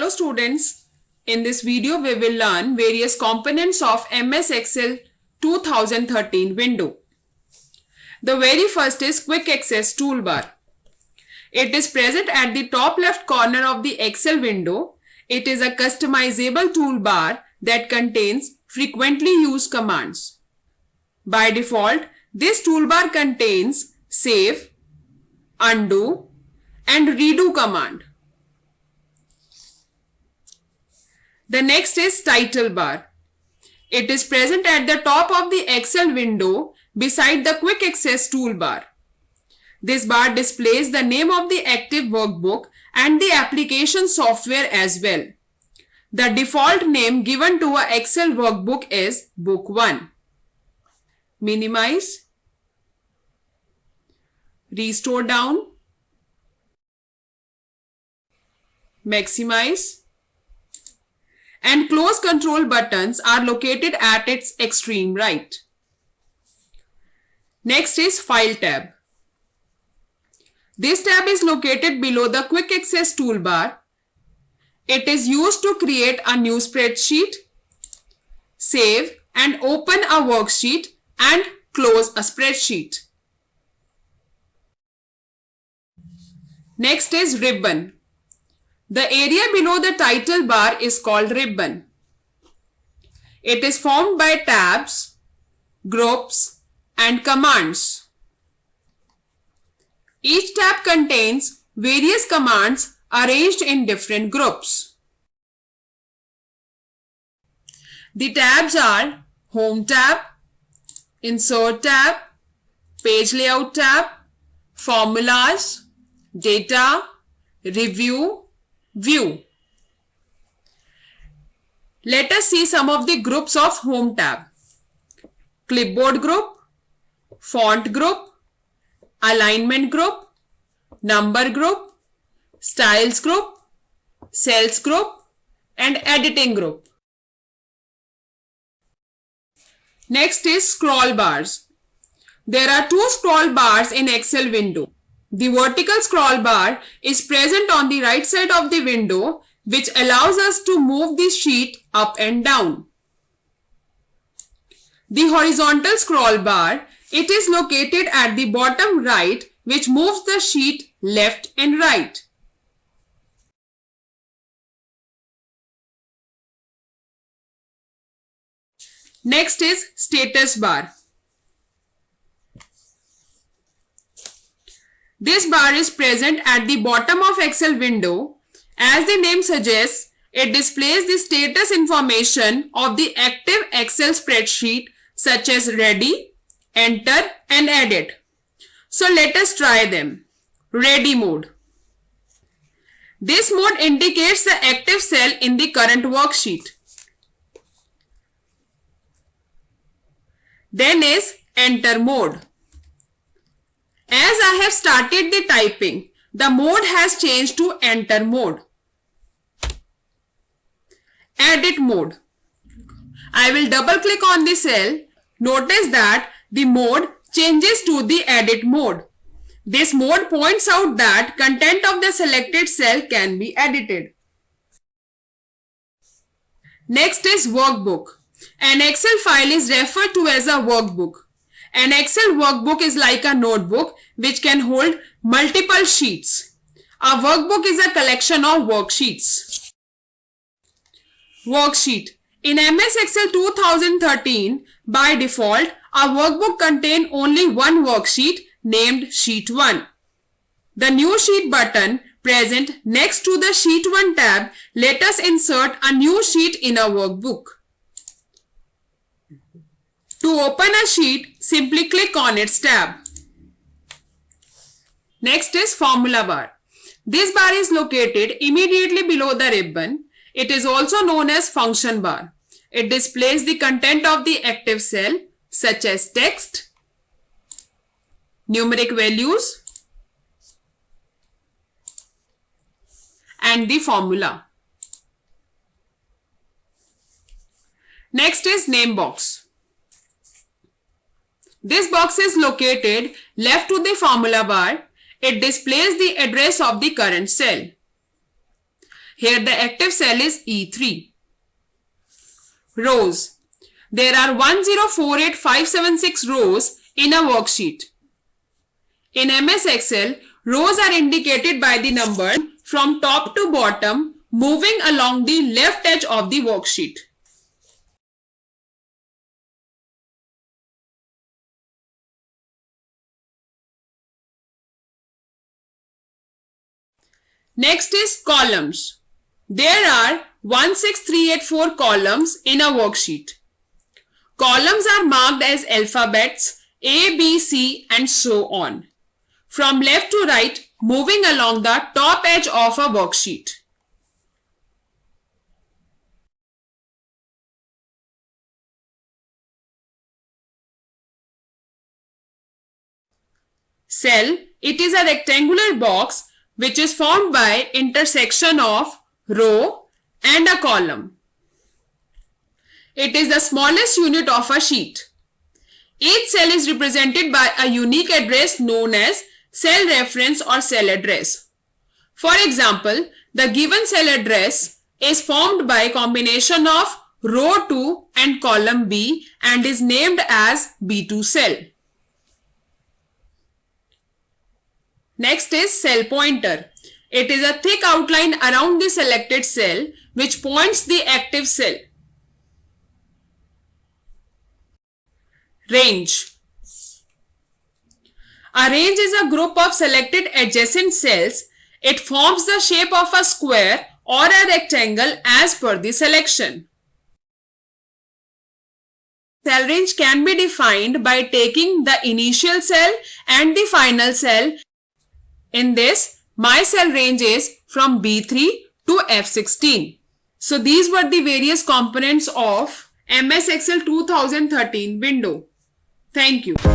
Hello students, in this video we will learn various components of MS Excel 2013 window. The very first is Quick Access Toolbar. It is present at the top left corner of the Excel window. It is a customizable toolbar that contains frequently used commands. By default, this toolbar contains Save, Undo, and Redo command. The next is Title bar. It is present at the top of the Excel window beside the Quick Access toolbar. This bar displays the name of the active workbook and the application software as well. The default name given to a Excel workbook is Book 1. Minimize, restore down, maximize, and close control buttons are located at its extreme right. Next is File tab. This tab is located below the Quick Access toolbar. It is used to create a new spreadsheet, save and open a worksheet, and close a spreadsheet. Next is Ribbon. The area below the title bar is called ribbon. It is formed by tabs, groups, and commands. Each tab contains various commands arranged in different groups. The tabs are Home tab, Insert tab, Page Layout tab, Formulas, Data, Review, View. Let us see some of the groups of Home tab. Clipboard group, Font group, Alignment group, Number group, Styles group, Cells group, and Editing group. Next is Scroll bars. There are two scroll bars in Excel window. The vertical scroll bar is present on the right side of the window, which allows us to move the sheet up and down. The horizontal scroll bar, it is located at the bottom right, which moves the sheet left and right. Next is Status bar. This bar is present at the bottom of Excel window. As the name suggests, it displays the status information of the active Excel spreadsheet such as Ready, Enter, and Edit. So let us try them. Ready mode. This mode indicates the active cell in the current worksheet. Then is Enter mode. As I have started the typing, the mode has changed to Enter mode. Edit mode. I will double click on the cell. Notice that the mode changes to the Edit mode. This mode points out that content of the selected cell can be edited. Next is Workbook. An Excel file is referred to as a workbook. An Excel workbook is like a notebook which can hold multiple sheets. A workbook is a collection of worksheets. Worksheet. In MS Excel 2013, by default, a workbook contains only one worksheet named Sheet 1. The New Sheet button present next to the Sheet 1 tab let us insert a new sheet in a workbook. To open a sheet, simply click on its tab. Next is Formula bar. This bar is located immediately below the ribbon. It is also known as Function bar. It displays the content of the active cell such as text, numeric values, and the formula. Next is Name box. This box is located left to the formula bar. It displays the address of the current cell. Here the active cell is E3. Rows. There are 1048576 rows in a worksheet. In MS Excel, rows are indicated by the number from top to bottom moving along the left edge of the worksheet. Next is columns. There are 16384 columns in a worksheet. Columns are marked as alphabets A, B, C and so on, from left to right moving along the top edge of a worksheet. Cell. It is a rectangular box which is formed by intersection of row and a column. It is the smallest unit of a sheet. Each cell is represented by a unique address known as cell reference or cell address. For example, the given cell address is formed by combination of row 2 and column B and is named as B2 cell. Next is cell pointer. It is a thick outline around the selected cell which points the active cell. Range. A range is a group of selected adjacent cells. It forms the shape of a square or a rectangle as per the selection. Cell range can be defined by taking the initial cell and the final cell. In this, my cell range is from B3 to F16. So these were the various components of MS Excel 2013 window. Thank you.